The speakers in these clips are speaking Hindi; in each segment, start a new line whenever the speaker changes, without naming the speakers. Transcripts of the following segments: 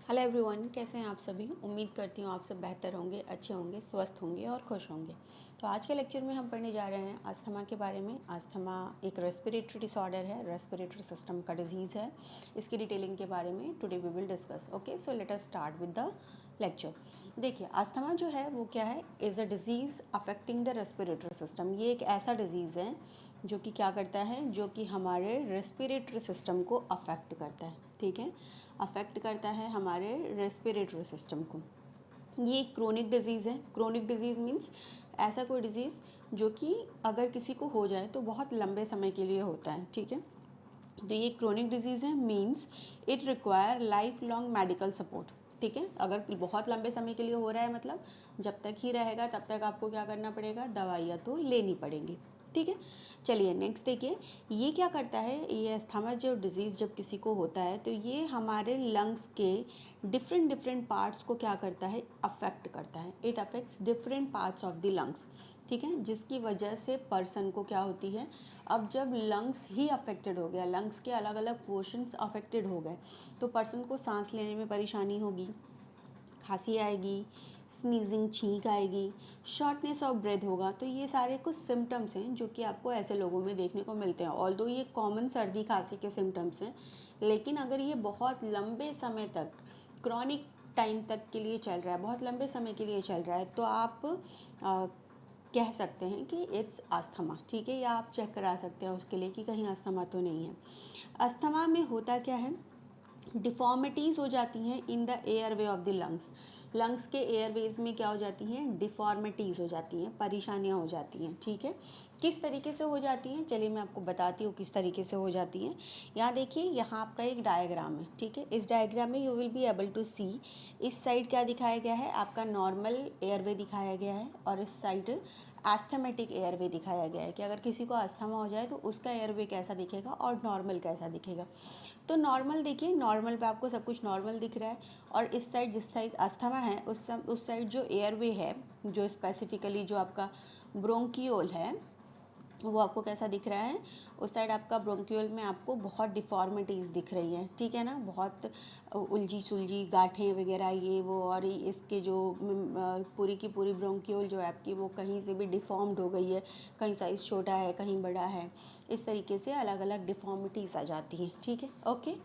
हेलो एवरीवन, कैसे हैं आप सभी। उम्मीद करती हूँ आप सब बेहतर होंगे, अच्छे होंगे, स्वस्थ होंगे और खुश होंगे। तो आज के लेक्चर में हम पढ़ने जा रहे हैं अस्थमा के बारे में। अस्थमा एक रेस्पिरेटरी डिसऑर्डर है, रेस्पिरेटरी सिस्टम का डिजीज़ है। इसकी डिटेलिंग के बारे में today we will discuss. Okay, so let us start with the lecture. देखिए, अस्थमा जो है वो क्या है, is a disease affecting the respiratory system. ये एक ऐसा डिज़ीज़ है जो कि क्या करता है, जो कि हमारे रेस्पिरेटरी सिस्टम को अफेक्ट करता है। ठीक है, अफेक्ट करता है हमारे रेस्पिरेटरी सिस्टम को। ये एक क्रोनिक डिज़ीज़ है। क्रोनिक डिज़ीज़ मीन्स ऐसा कोई डिज़ीज़ जो कि अगर किसी को हो जाए तो बहुत लंबे समय के लिए होता है। ठीक है, तो ये क्रोनिक डिज़ीज़ है, means it require life long medical support. ठीक है, अगर बहुत लंबे समय के लिए हो रहा है मतलब जब तक ही रहेगा तब तक आपको क्या करना पड़ेगा, दवाइयाँ तो लेनी पड़ेंगी। ठीक है, चलिए नेक्स्ट देखिए, ये क्या करता है, ये अस्थमा जो डिज़ीज़ जब किसी को होता है तो ये हमारे लंग्स के डिफरेंट पार्ट्स को क्या करता है, अफेक्ट करता है। It affects different parts of the lungs. ठीक है, जिसकी वजह से पर्सन को क्या होती है, अब जब लंग्स ही अफेक्टेड हो गया, लंग्स के अलग अलग पोर्शंस अफेक्टेड हो गए तो पर्सन को सांस लेने में परेशानी होगी, खांसी आएगी, स्नीजिंग छींक आएगी, शॉर्टनेस ऑफ ब्रेथ होगा। तो ये सारे कुछ सिम्टम्स हैं जो कि आपको ऐसे लोगों में देखने को मिलते हैं। ऑल्दो ये कॉमन सर्दी खांसी के सिम्टम्स हैं, लेकिन अगर ये बहुत लंबे समय तक, क्रॉनिक टाइम तक के लिए चल रहा है, बहुत लंबे समय के लिए चल रहा है, तो आप कह सकते हैं कि इट्स अस्थमा। ठीक है, या आप चेक करा सकते हैं उसके लिए कि कहीं अस्थमा तो नहीं है। अस्थमा में होता क्या है, डिफॉर्मिटीज़ हो जाती हैं in the airway of the lungs. Lungs के एयरवेज में क्या हो जाती हैं, डिफॉर्मिटीज़ हो जाती हैं, परेशानियाँ हो जाती हैं। ठीक है, किस तरीके से हो जाती हैं, चलिए मैं आपको बताती हूँ किस तरीके से हो जाती हैं। यहाँ देखिए, यहाँ आपका एक डायग्राम है। ठीक है, इस डायग्राम में you will be able to see, इस साइड क्या दिखाया गया है, आपका नॉर्मल एयरवे दिखाया गया है, और इस साइड एस्थमेटिक एयरवे दिखाया गया है कि अगर किसी को अस्थमा हो जाए तो उसका एयरवे कैसा दिखेगा और नॉर्मल कैसा दिखेगा। तो नॉर्मल देखिए, नॉर्मल पे आपको सब कुछ नॉर्मल दिख रहा है, और इस साइड जिस साइड अस्थमा है उस साइड जो एयरवे है, जो स्पेसिफिकली जो आपका ब्रोंकियोल है, वो आपको कैसा दिख रहा है, उस साइड आपका ब्रोंकियोल में आपको बहुत डिफॉर्मिटीज़ दिख रही हैं। ठीक है ना, बहुत उलझी सुलझी गांठें वगैरह ये वो, और इसके जो पूरी की पूरी ब्रोंकियोल जो है आपकी, वो कहीं से भी डिफॉर्म्ड हो गई है, कहीं साइज़ छोटा है, कहीं बड़ा है, इस तरीके से अलग अलग डिफॉर्मिटीज़ आ जाती हैं। ठीक है, ओके,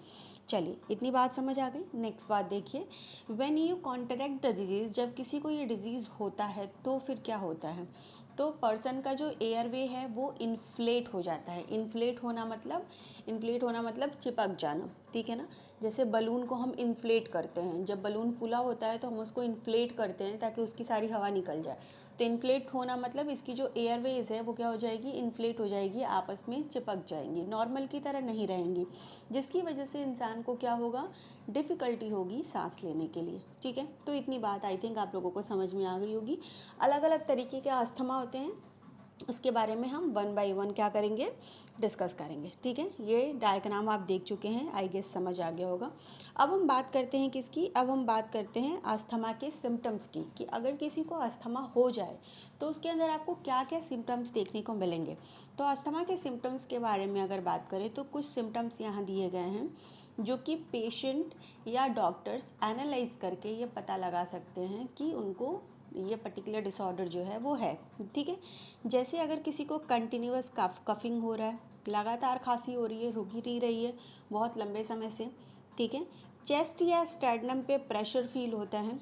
चलिए इतनी बात समझ आ गई। नेक्स्ट बात देखिए, when you contract the disease, जब किसी को ये डिज़ीज़ होता है तो फिर क्या होता है, तो पर्सन का जो एयरवे है वो इन्फ्लेट हो जाता है। इन्फ्लेट होना मतलब चिपक जाना। ठीक है ना, जैसे बलून को हम इन्फ्लेट करते हैं, जब बलून फूला होता है तो हम उसको इन्फ्लेट करते हैं ताकि उसकी सारी हवा निकल जाए। तो इन्फ्लेट होना मतलब इसकी जो एयरवेज है वो क्या हो जाएगी, इन्फ्लेट हो जाएगी, आपस में चिपक जाएंगी, नॉर्मल की तरह नहीं रहेंगी, जिसकी वजह से इंसान को क्या होगा, डिफ़िकल्टी होगी सांस लेने के लिए। ठीक है, तो इतनी बात आई थिंक आप लोगों को समझ में आ गई होगी। अलग अलग तरीके के अस्थमा होते हैं, उसके बारे में हम वन बाय वन क्या करेंगे, डिस्कस करेंगे। ठीक है, ये डायग्राम आप देख चुके हैं, आई गेस समझ आ गया होगा। अब हम बात करते हैं किसकी, अब हम बात करते हैं अस्थमा के सिम्टम्स की, कि अगर किसी को अस्थमा हो जाए तो उसके अंदर आपको क्या क्या सिम्टम्स देखने को मिलेंगे। तो अस्थमा के सिम्टम्स के बारे में अगर बात करें तो कुछ सिम्टम्स यहाँ दिए गए हैं जो कि पेशेंट या डॉक्टर्स एनालाइज करके ये पता लगा सकते हैं कि उनको ये पर्टिकुलर डिसऑर्डर जो है वो है। ठीक है, जैसे अगर किसी को कंटिन्यूअस कफिंग हो रहा है, लगातार खांसी हो रही है, रुक ही नहीं रही है बहुत लंबे समय से। ठीक है, चेस्ट या स्टेर्नम पे प्रेशर फील होता है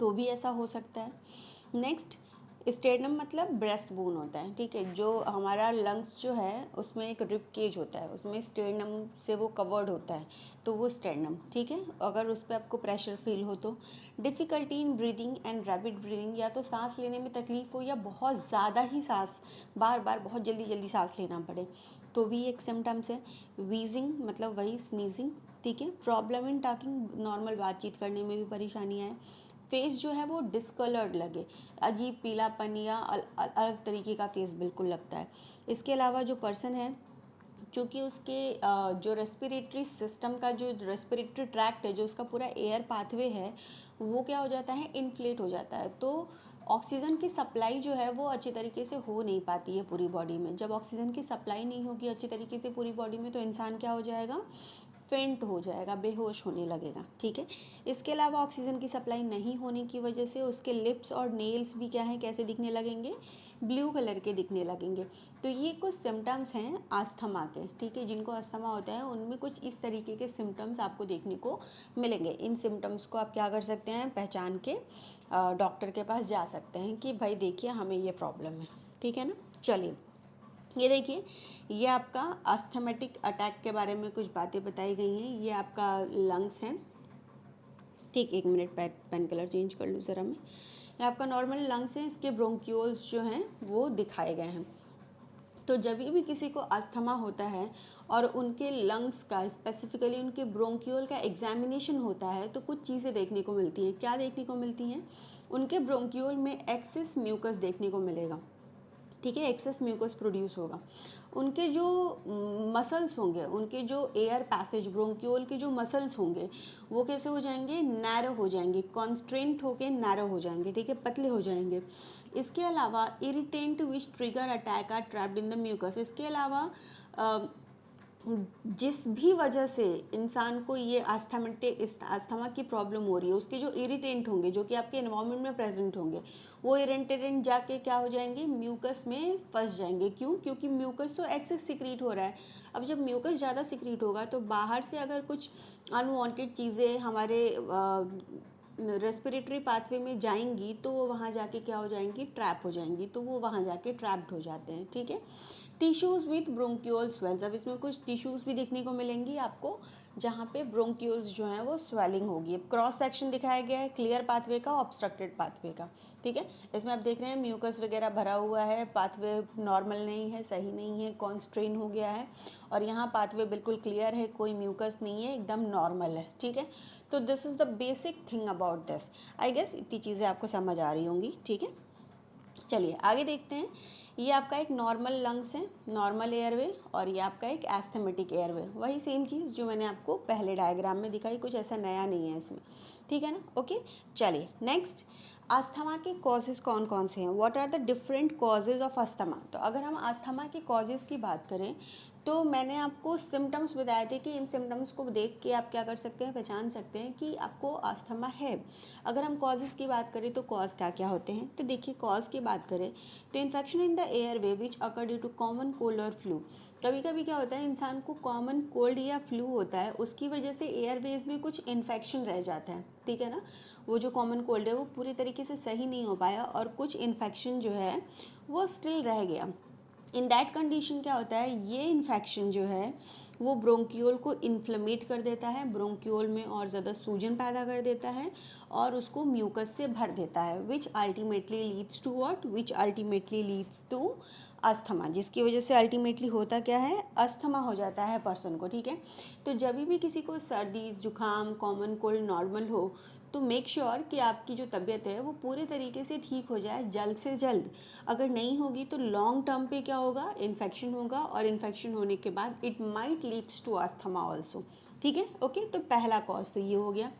तो भी ऐसा हो सकता है। नेक्स्ट, स्टेर्नम मतलब ब्रेस्ट बोन होता है। ठीक है, जो हमारा लंग्स जो है उसमें एक रिब केज होता है, उसमें स्टेर्नम से वो कवर्ड होता है, तो वो स्टेर्नम। ठीक है, अगर उस पर आपको प्रेशर फील हो तो। Difficulty in breathing and rapid breathing, या तो सांस लेने में तकलीफ़ हो या बहुत ज़्यादा ही सांस, बार बार बहुत जल्दी जल्दी सांस लेना पड़े, तो भी एक सिम्टम्स है। वीजिंग मतलब वही स्नीजिंग। ठीक है, प्रॉब्लम इन टॉकिंग, नॉर्मल बातचीत करने में भी परेशानी आए। फेस जो है वो डिस्कलर्ड लगे, अजीब पीलापन या अलग तरीके का फेस बिल्कुल लगता है। इसके अलावा जो पर्सन है, क्योंकि उसके जो रेस्पिरेटरी सिस्टम का जो रेस्पिरेटरी ट्रैक्ट है, जो उसका पूरा एयर पाथवे है, वो क्या हो जाता है, इन्फ्लेट हो जाता है, तो ऑक्सीजन की सप्लाई जो है वो अच्छी तरीके से हो नहीं पाती है पूरी बॉडी में। जब ऑक्सीजन की सप्लाई नहीं होगी अच्छी तरीके से पूरी बॉडी में तो इंसान क्या हो जाएगा, फेंट हो जाएगा, बेहोश होने लगेगा, ठीक है। इसके अलावा ऑक्सीजन की सप्लाई नहीं होने की वजह से उसके लिप्स और नेल्स भी क्या है, कैसे दिखने लगेंगे, ब्लू कलर के दिखने लगेंगे। तो ये कुछ सिम्टम्स हैं आस्थमा के, ठीक है। जिनको अस्थमा होता है उनमें कुछ इस तरीके के सिम्टम्स आपको देखने को मिलेंगे। इन सिम्टम्स को आप क्या कर सकते हैं, पहचान के डॉक्टर के पास जा सकते हैं कि भाई देखिए हमें ये प्रॉब्लम है, ठीक है ना। चलिए ये देखिए, ये आपका अस्थमेटिक अटैक के बारे में कुछ बातें बताई गई हैं। ये आपका लंग्स हैं, ठीक। एक मिनट, पेन कलर चेंज कर लूँ ज़रा मैं। ये आपका नॉर्मल लंग्स है, इसके ब्रोंक्यूल्स जो हैं वो दिखाए गए हैं। तो जब भी किसी को अस्थमा होता है और उनके लंग्स का, स्पेसिफिकली उनके ब्रोंक्यूल का एग्जामिनेशन होता है, तो कुछ चीज़ें देखने को मिलती हैं। क्या देखने को मिलती हैं, उनके ब्रोंक्यूल में एक्सेस म्यूकस देखने को मिलेगा, ठीक है। एक्सेस म्यूकस प्रोड्यूस होगा। उनके जो मसल्स होंगे, उनके जो एयर पैसेज, ब्रोंक्यूल के जो मसल्स होंगे वो कैसे हो जाएंगे, नैरो हो जाएंगे, कॉन्स्ट्रेंट होके नैरो हो जाएंगे, ठीक है, पतले हो जाएंगे। इसके अलावा irritant which trigger attack are trapped in the mucus. इसके अलावा जिस भी वजह से इंसान को ये अस्थमा की प्रॉब्लम हो रही है, उसके जो इरिटेंट होंगे, जो कि आपके एनवायरनमेंट में प्रेजेंट होंगे, वो इरिटेंट जाके क्या हो जाएंगे, म्यूकस में फंस जाएंगे। क्यों, क्योंकि म्यूकस तो एक्सेस सिक्रीट हो रहा है। अब जब म्यूकस ज़्यादा सिक्रीट होगा तो बाहर से अगर कुछ अनवांटेड चीज़ें हमारे रेस्पिरेटरी पाथवे में जाएंगी तो वो वहाँ जाके क्या हो जाएंगी, ट्रैप हो जाएंगी। तो वो वहाँ जाके ट्रैप्ड हो जाते हैं, ठीक है। Tissues with bronchiole swells. अब इसमें कुछ टिश्यूज़ भी देखने को मिलेंगी आपको जहाँ पे ब्रोंक्यूल्स जो हैं वो स्वेलिंग होगी। अब क्रॉस सेक्शन दिखाया गया है क्लियर पाथवे का, ऑब्स्ट्रक्टेड पाथवे का, ठीक है। इसमें आप देख रहे हैं म्यूकस वगैरह भरा हुआ है, पाथवे नॉर्मल नहीं है, सही नहीं है, कॉन्स्ट्रेन हो गया है। और यहाँ पाथवे बिल्कुल क्लियर है, कोई म्यूकस नहीं है, एकदम नॉर्मल है, ठीक है। तो this is the basic thing about this. I guess इतनी चीज़ें आपको समझ आ रही होंगी, ठीक है। चलिए आगे देखते हैं। ये आपका एक नॉर्मल लंग्स है, नॉर्मल एयरवे, और ये आपका एक एस्थमेटिक एयरवे। वही सेम चीज़ जो मैंने आपको पहले डायग्राम में दिखाई, कुछ ऐसा नया नहीं है इसमें, ठीक है ना। ओके, चलिए नेक्स्ट, अस्थमा के कॉजेज़ कौन कौन से हैं, what are the different causes of asthma. तो अगर हम अस्थमा के कॉजेज़ की बात करें तो मैंने आपको सिम्टम्स बताए थे कि इन सिम्टम्स को देख के आप क्या कर सकते हैं, पहचान सकते हैं कि आपको अस्थमा है। अगर हम कॉजेज़ की बात करें तो कॉज क्या क्या होते हैं, तो देखिए कॉज की बात करें तो infection in the air way which occur due to common cold और फ्लू। कभी कभी क्या होता है, इंसान को कॉमन कोल्ड या फ्लू होता है, उसकी वजह से एयरवेज में कुछ इन्फेक्शन रह जाता है, ठीक है ना। वो जो कॉमन कोल्ड है वो पूरी तरीके से सही नहीं हो पाया और कुछ इन्फेक्शन जो है वो स्टिल रह गया। इन दैट कंडीशन क्या होता है, ये इन्फेक्शन जो है वो ब्रोंक्यूल को इन्फ्लेमेट कर देता है, ब्रोंक्यूल में और ज़्यादा सूजन पैदा कर देता है और उसको म्यूकस से भर देता है, which ultimately leads to what, which ultimately leads to asthma, जिसकी वजह से अल्टीमेटली होता क्या है, अस्थमा हो जाता है पर्सन को, ठीक है। तो जब भी किसी को सर्दी, जुकाम, कॉमन कोल्ड नॉर्मल हो तो मेक श्योर कि आपकी जो तबीयत है वो पूरे तरीके से ठीक हो जाए जल्द से जल्द। अगर नहीं होगी तो लॉन्ग टर्म पे क्या होगा, इन्फेक्शन होगा, और इन्फेक्शन होने के बाद it might leads to asthma also, ठीक है। ओके, तो पहला कॉज तो ये हो गया।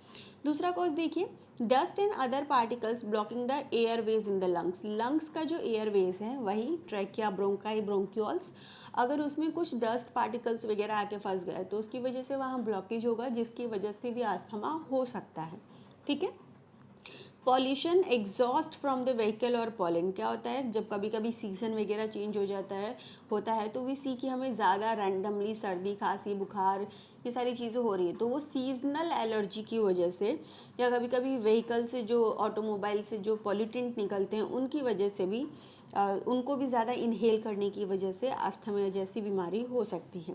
दूसरा कॉज देखिए, dust and other particles blocking the Airways in the lungs. Lungs का जो एयरवेज है वही ट्रैकिया, ब्रोंकाई, ब्रोंक्यूल्स, अगर उसमें कुछ डस्ट पार्टिकल्स वगैरह आके फंस गए तो उसकी वजह से वहाँ ब्लॉकेज होगा, जिसकी वजह से भी अस्थमा हो सकता है, ठीक है। Pollution, exhaust from the vehicle और पॉलन। क्या होता है, जब कभी कभी सीज़न वगैरह चेंज हो जाता है होता है तो वी सी कि हमें ज़्यादा रैंडमली सर्दी, खांसी, बुखार, ये सारी चीज़ें हो रही है, तो वो सीजनल एलर्जी की वजह से, या कभी कभी व्हीकल से जो, ऑटोमोबाइल से जो पॉल्यूटेंट निकलते हैं उनकी वजह से भी उनको भी ज़्यादा इनहेल करने की वजह से अस्थमा जैसी बीमारी हो सकती है।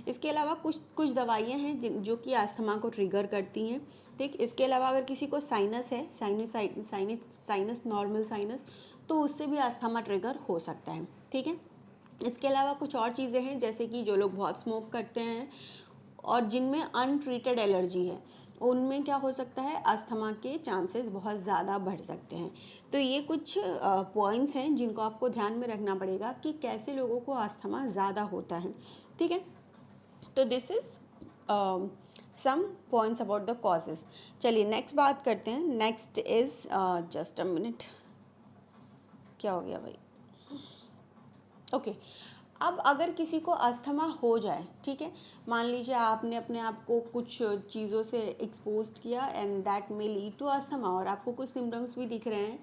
इसके अलावा कुछ दवाइयाँ हैं जो कि अस्थमा को ट्रिगर करती हैं, ठीक। इसके अलावा अगर किसी को साइनस है, साइनस नॉर्मल साइनस, तो उससे भी अस्थमा ट्रिगर हो सकता है, ठीक है। इसके अलावा कुछ और चीज़ें हैं, जैसे कि जो लोग बहुत स्मोक करते हैं और जिनमें अनट्रीटेड एलर्जी है, उनमें क्या हो सकता है, अस्थमा के चांसेस बहुत ज़्यादा बढ़ सकते हैं। तो ये कुछ पॉइंट्स हैं जिनको आपको ध्यान में रखना पड़ेगा कि कैसे लोगों को अस्थमा ज़्यादा होता है, ठीक है। तो this is some points about the causes. चलिए नेक्स्ट बात करते हैं। Next is just a minute, क्या हो गया भाई, ओके। अब अगर किसी को अस्थमा हो जाए, ठीक है, मान लीजिए आपने अपने आप को कुछ चीज़ों से एक्सपोज किया and that may lead to asthma, और आपको कुछ सिम्टम्स भी दिख रहे हैं,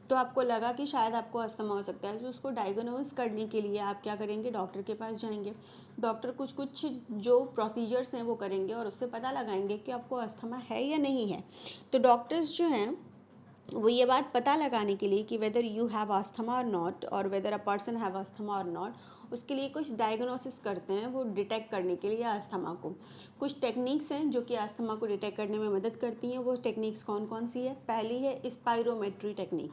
तो आपको लगा कि शायद आपको अस्थमा हो सकता है, तो उसको डायग्नोज करने के लिए आप क्या करेंगे, डॉक्टर के पास जाएंगे। डॉक्टर कुछ कुछ जो प्रोसीजर्स हैं वो करेंगे और उससे पता लगाएंगे कि आपको अस्थमा है या नहीं है। तो डॉक्टर्स जो हैं वो ये बात पता लगाने के लिए कि वेदर यू हैव अस्थमा और नॉट, और weather a person have asthma और नॉट, उसके लिए कुछ डायग्नोसिस करते हैं, वो डिटेक्ट करने के लिए अस्थमा को। कुछ टेक्निक्स हैं जो कि अस्थमा को डिटेक्ट करने में मदद करती हैं। वो टेक्निक्स कौन कौन सी है? पहली है स्पायरोमेट्री टेक्निक,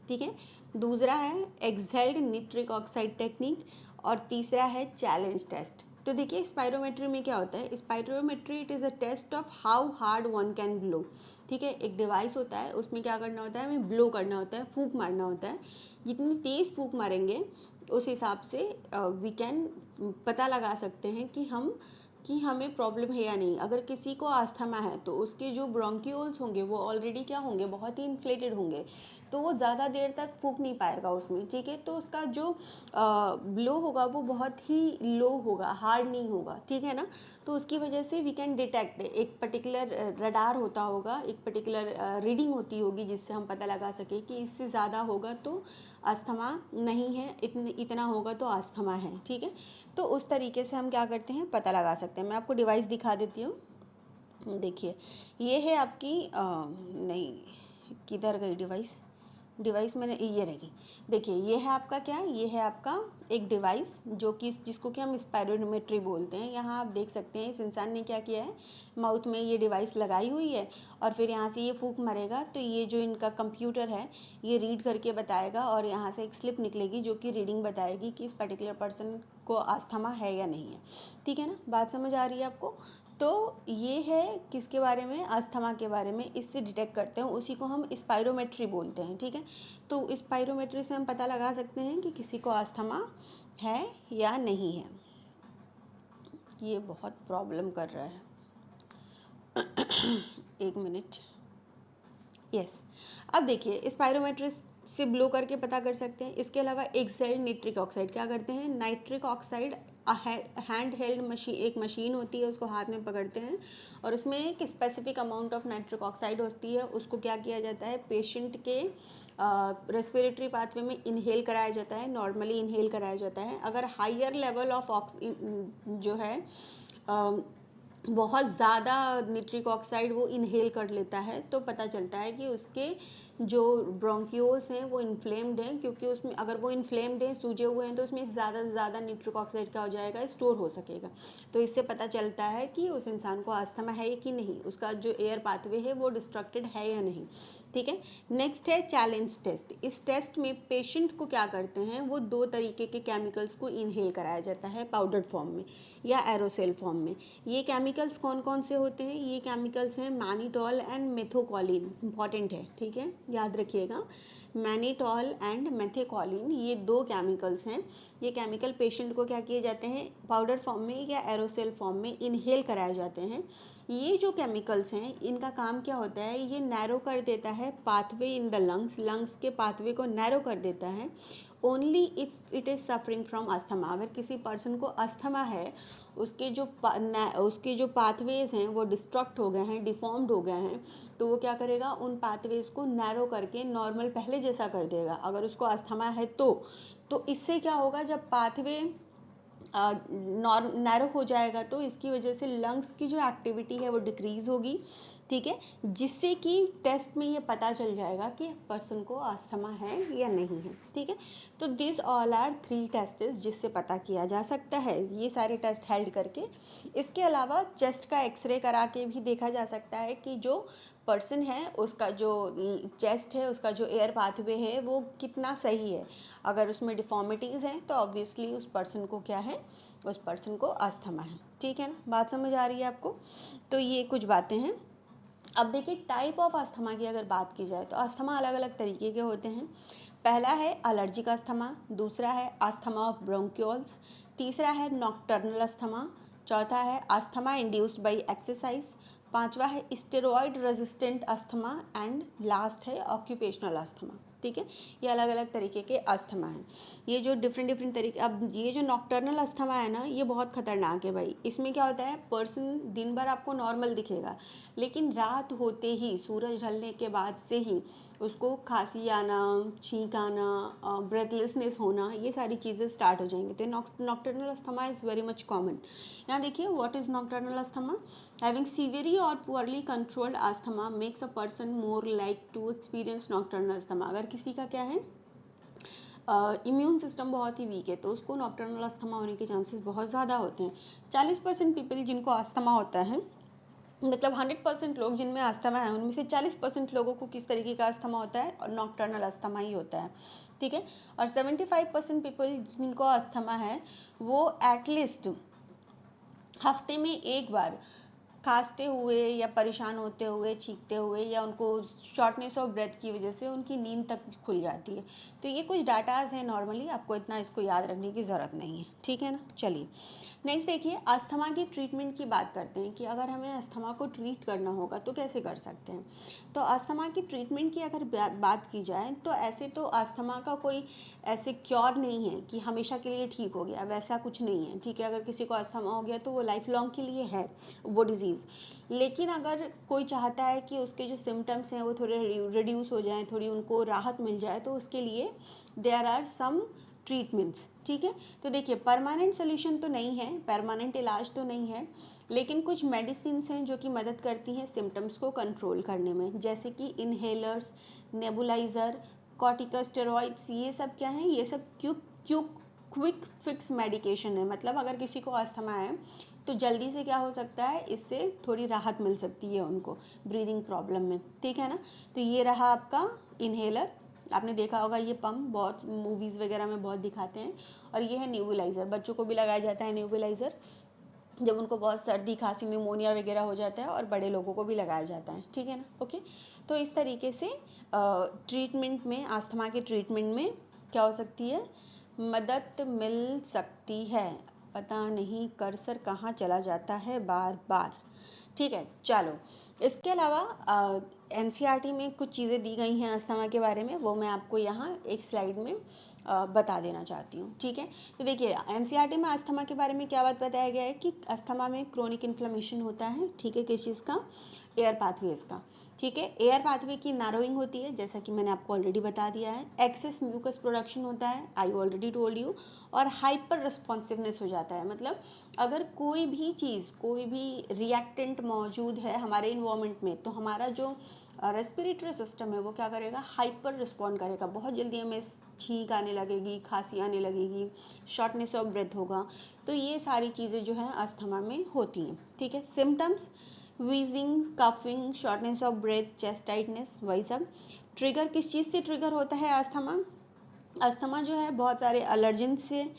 ठीक है, दूसरा है एक्सहेल्ड निट्रिक ऑक्साइड टेक्निक, और तीसरा है चैलेंज टेस्ट। तो देखिए स्पायरोमेट्री में क्या होता है, spirometry it is a test of how hard one can blow, ठीक है, एक डिवाइस होता है, उसमें क्या करना होता है, हमें ब्लो करना होता है, फूंक मारना होता है। जितनी तेज़ फूंक मारेंगे उस हिसाब से वी कैन पता लगा सकते हैं कि हमें प्रॉब्लम है या नहीं। अगर किसी को अस्थमा है तो उसके जो ब्रोंक्यूल्स होंगे वो ऑलरेडी क्या होंगे, बहुत ही इन्फ्लेटेड होंगे, तो वो ज़्यादा देर तक फूंक नहीं पाएगा उसमें, ठीक है, तो उसका जो ब्लो होगा वो बहुत ही लो होगा, हार्ड नहीं होगा, ठीक है ना। तो उसकी वजह से वी कैन डिटेक्ट, एक पर्टिकुलर रडार होता होगा, एक पर्टिकुलर रीडिंग होती होगी जिससे हम पता लगा सके कि इससे ज़्यादा होगा तो अस्थमा नहीं है, इतना होगा तो अस्थमा है, ठीक है। तो उस तरीके से हम क्या करते हैं, पता लगा सकते हैं। मैं आपको डिवाइस दिखा देती हूँ, देखिए ये है आपकी नहीं, किधर गई डिवाइस, डिवाइस मैंने ये रहेगी, देखिए ये है आपका क्या, ये है आपका एक डिवाइस जो कि जिसको कि हम स्पायरोमेट्री बोलते हैं। यहाँ आप देख सकते हैं इस इंसान ने क्या किया है, माउथ में ये डिवाइस लगाई हुई है और फिर यहाँ से ये फूंक मारेगा तो ये जो इनका कंप्यूटर है ये रीड करके बताएगा और यहाँ से एक स्लिप निकलेगी जो कि रीडिंग बताएगी कि इस पर्टिकुलर पर्सन को अस्थमा है या नहीं है, ठीक है ना। बात समझ आ रही है आपको। तो ये है किसके बारे में, अस्थमा के बारे में, इससे डिटेक्ट करते हैं, उसी को हम स्पायरोमेट्री बोलते हैं, ठीक है। तो स्पायरोमेट्री से हम पता लगा सकते हैं कि किसी को अस्थमा है या नहीं है। ये बहुत प्रॉब्लम कर रहा है एक मिनट, यस। अब देखिए स्पायरोमेट्री से ब्लो करके पता कर सकते हैं। इसके अलावा एक्सहेल्ड निट्रिक ऑक्साइड क्या करते हैं, nitric oxide hand held machine, एक मशीन होती है, उसको हाथ में पकड़ते हैं और उसमें एक specific amount of nitric oxide होती है, उसको क्या किया जाता है, पेशेंट के रेस्पिरेटरी पाथवे में इनहेल कराया जाता है, नॉर्मली इनहेल कराया जाता है। अगर हायर लेवल ऑफ जो है बहुत ज़्यादा निट्रिक ऑक्साइड वो इनहेल कर लेता है तो पता चलता है कि उसके जो ब्रोंक्यूल्स हैं वो इन्फ्लेम्ड हैं, क्योंकि उसमें अगर वो इन्फ्लेम्ड हैं, सूजे हुए हैं, तो उसमें ज़्यादा से ज़्यादा निट्रिक ऑक्साइड क्या हो जाएगा, स्टोर हो सकेगा। तो इससे पता चलता है कि उस इंसान को अस्थमा है कि नहीं, उसका जो एयर पाथवे है वो डिस्ट्रक्टेड है या नहीं, ठीक है। नेक्स्ट है चैलेंज टेस्ट। इस टेस्ट में पेशेंट को क्या करते हैं, वो 2 तरीके के केमिकल्स को इनहेल कराया जाता है, पाउडर्ड फॉर्म में या एरोसेल फॉर्म में। ये केमिकल्स कौन कौन से होते हैं, ये केमिकल्स हैं मैनिटॉल एंड मेथोकॉलिन, इंपॉर्टेंट है, ठीक है, याद रखिएगा। मैनिटॉल एंड मेथोकॉलिन ये 2 केमिकल्स हैं। ये केमिकल पेशेंट को क्या किए जाते हैं, पाउडर फॉर्म में या एरोसेल फॉर्म में इनहेल कराए जाते हैं। ये जो केमिकल्स हैं इनका काम क्या होता है, ये नैरो कर देता है pathway in the lungs, lungs के पाथवे को नैरो कर देता है। Only if it is suffering from asthma, अगर किसी पर्सन को अस्थमा है, उसके जो पाथवेज़ हैं वो डिस्ट्रक्ट हो गए हैं, डिफॉर्म्ड हो गए हैं, तो वो क्या करेगा, उन पाथवेज़ को नैरो करके नॉर्मल पहले जैसा कर देगा। अगर उसको अस्थमा है तो इससे क्या होगा, जब पाथवे नैरो हो जाएगा तो इसकी वजह से लंग्स की जो एक्टिविटी है वो डिक्रीज़ होगी, ठीक है, जिससे कि टेस्ट में ये पता चल जाएगा कि पर्सन को अस्थमा है या नहीं है, ठीक है। तो दिस ऑल आर 3 टेस्ट्स जिससे पता किया जा सकता है, ये सारे टेस्ट हेल्ड करके। इसके अलावा चेस्ट का एक्सरे करा के भी देखा जा सकता है कि जो पर्सन है उसका जो चेस्ट है, उसका जो एयर पाथवे है वो कितना सही है। अगर उसमें डिफॉर्मिटीज़ हैं तो ऑब्वियसली उस पर्सन को क्या है, उस पर्सन को अस्थमा है, ठीक है ना। बात समझ आ रही है आपको। तो ये कुछ बातें हैं। अब देखिए टाइप ऑफ अस्थमा की अगर बात की जाए तो अस्थमा अलग अलग तरीके के होते हैं। पहला है एलर्जिक अस्थमा, दूसरा है अस्थमा ऑफ ब्रोंक्यूल्स, तीसरा है नॉकटर्नल अस्थमा, चौथा है अस्थमा इंड्यूस्ड बाय एक्सरसाइज, पांचवा है steroid resistant asthma and last है ऑक्यूपेशनल अस्थमा। ठीक है। ये अलग अलग तरीके के अस्थमा हैं। ये जो डिफरेंट तरीके, अब ये जो नॉक्टर्नल अस्थमा है ना, ये बहुत खतरनाक है भाई। इसमें क्या होता है, पर्सन दिन भर आपको नॉर्मल दिखेगा, लेकिन रात होते ही, सूरज ढलने के बाद से ही उसको खांसी आना, छींक आना, ब्रेथलेसनेस होना, ये सारी चीज़ें स्टार्ट हो जाएंगी। तो nocturnal asthma is very much common. यहाँ देखिए, what is nocturnal asthma? Having severely और poorly controlled asthma makes a person more like to experience nocturnal asthma. अगर किसी का क्या है, इम्यून सिस्टम बहुत ही वीक है, तो उसको नॉक्टर्नल अस्थमा होने के चांसेस बहुत ज़्यादा होते हैं। 40% पीपल जिनको अस्थमा होता है, मतलब 100% लोग जिनमें अस्थमा है, उनमें से 40% लोगों को किस तरीके का अस्थमा होता है, और नॉक्टर्नल अस्थमा ही होता है, ठीक है। और 75% पीपल जिनको अस्थमा है, वो एटलीस्ट हफ्ते में एक बार खांसते हुए या परेशान होते हुए, चीखते हुए, या उनको शॉर्टनेस ऑफ ब्रेथ की वजह से उनकी नींद तक खुल जाती है। तो ये कुछ डाटाज हैं, नॉर्मली आपको इतना इसको याद रखने की ज़रूरत नहीं है, ठीक है ना। चलिए नेक्स्ट देखिए, अस्थमा की ट्रीटमेंट की बात करते हैं कि अगर हमें अस्थमा को ट्रीट करना होगा तो कैसे कर सकते हैं। तो अस्थमा की ट्रीटमेंट की अगर बात की जाए, तो ऐसे तो अस्थमा का कोई ऐसे क्योर नहीं है कि हमेशा के लिए ठीक हो गया, वैसा कुछ नहीं है, ठीक है। अगर किसी को अस्थमा हो गया तो वो लाइफ लॉन्ग के लिए है वो डिज़ीज़। लेकिन अगर कोई चाहता है कि उसके जो सिम्टम्स हैं वो थोड़े रिड्यूस हो जाएं, थोड़ी उनको राहत मिल जाए, तो उसके लिए देयर आर सम ट्रीटमेंट्स, ठीक है। तो देखिए, परमानेंट सोल्यूशन तो नहीं है, परमानेंट इलाज तो नहीं है, लेकिन कुछ मेडिसिन्स हैं जो कि मदद करती हैं सिम्टम्स को कंट्रोल करने में, जैसे कि इनहेलर्स, नेबुलाइज़र, कॉर्टिकोस्टेरॉइड्स। ये सब क्या है, ये सब क्विक फिक्स मेडिकेशन है। मतलब अगर किसी को अस्थमा है तो जल्दी से क्या हो सकता है, इससे थोड़ी राहत मिल सकती है उनको ब्रीदिंग प्रॉब्लम में, ठीक है ना। तो ये रहा आपका इनहेलर, आपने देखा होगा ये पम्प बहुत मूवीज़ वगैरह में बहुत दिखाते हैं। और ये है न्यूबुलाइज़र, बच्चों को भी लगाया जाता है न्यूबुलाइज़र जब उनको बहुत सर्दी खांसी निमोनिया वगैरह हो जाता है, और बड़े लोगों को भी लगाया जाता है, ठीक है ना। ओके, तो इस तरीके से ट्रीटमेंट में, अस्थमा के ट्रीटमेंट में क्या हो सकती है, मदद मिल सकती है। पता नहीं कर्सर कहाँ चला जाता है बार बार, ठीक है। चलो, इसके अलावा एनसीईआरटी में कुछ चीज़ें दी गई हैं अस्थमा के बारे में, वो मैं आपको यहाँ एक स्लाइड में बता देना चाहती हूँ, ठीक है। तो देखिए, एनसीईआरटी में अस्थमा के बारे में क्या बात बताया गया है कि अस्थमा में क्रोनिक इन्फ्लेमेशन होता है, ठीक है। किस चीज़ का, एयर पाथवेज का, ठीक है। एयर पाथवे की नारोइंग होती है, जैसा कि मैंने आपको ऑलरेडी बता दिया है। एक्सेस म्यूकस प्रोडक्शन होता है, आई ऑलरेडी टोल्ड यू। और हाइपर रिस्पॉन्सिवनेस हो जाता है, मतलब अगर कोई भी चीज़, कोई भी रिएक्टेंट मौजूद है हमारे इन्वायरमेंट में, तो हमारा जो रेस्पिरेटरी सिस्टम है वो क्या करेगा, हाइपर रिस्पॉन्ड करेगा। बहुत जल्दी हमें छींक आने लगेगी, खांसी आने लगेगी, शॉर्टनेस ऑफ ब्रेथ होगा। तो ये सारी चीज़ें जो हैं अस्थमा में होती हैं, ठीक है। Symptoms, wheezing, coughing, shortness of breath, chest tightness, वही सब। ट्रिगर किस चीज़ से ट्रिगर होता है अस्थमा? अस्थमा जो है बहुत सारे एलर्जन से,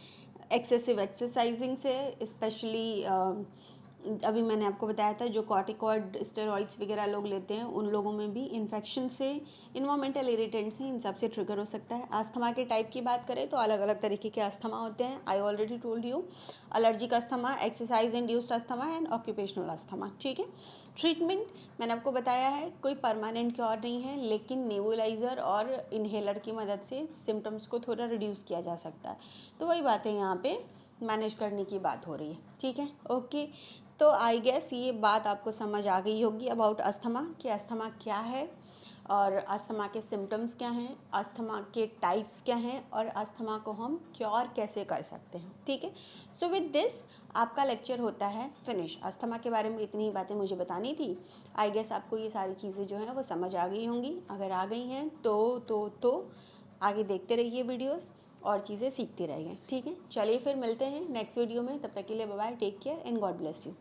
एक्सेसिव एक्सरसाइजिंग से, स्पेशली अभी मैंने आपको बताया था जो कॉर्टिकॉइड स्टेरॉइड्स वगैरह लोग लेते हैं, उन लोगों में भी इन्फेक्शन से, इन्वायरमेंटल इरिटेंट्स हैं, इन सब से ट्रिगर हो सकता है। अस्थमा के टाइप की बात करें तो अलग अलग तरीके के अस्थमा होते हैं, I already told you. Allergic asthma, exercise induced asthma and occupational asthma, ठीक है। ट्रीटमेंट मैंने आपको बताया है, कोई परमानेंट क्योर नहीं है, लेकिन नेबुलाइज़र और इनहेलर की मदद से सिम्टम्स को थोड़ा रिड्यूस किया जा सकता है। तो वही बात है, यहाँ पे मैनेज करने की बात हो रही है, ठीक है। ओके, तो आई गेस ये बात आपको समझ आ गई होगी अबाउट अस्थमा, कि अस्थमा क्या है, और अस्थमा के सिम्टम्स क्या हैं, अस्थमा के टाइप्स क्या हैं, और अस्थमा को हम क्योर कैसे कर सकते हैं, ठीक है। सो विद दिस आपका लेक्चर होता है फिनिश। अस्थमा के बारे में इतनी ही बातें मुझे बतानी थी। आई गेस आपको ये सारी चीज़ें जो हैं वो समझ आ गई होंगी। अगर आ गई हैं तो आगे देखते रहिए वीडियोस और चीज़ें सीखते रहिए, ठीक है। चलिए फिर मिलते हैं नेक्स्ट वीडियो में, तब तक के लिए bye bye, take care and God bless you.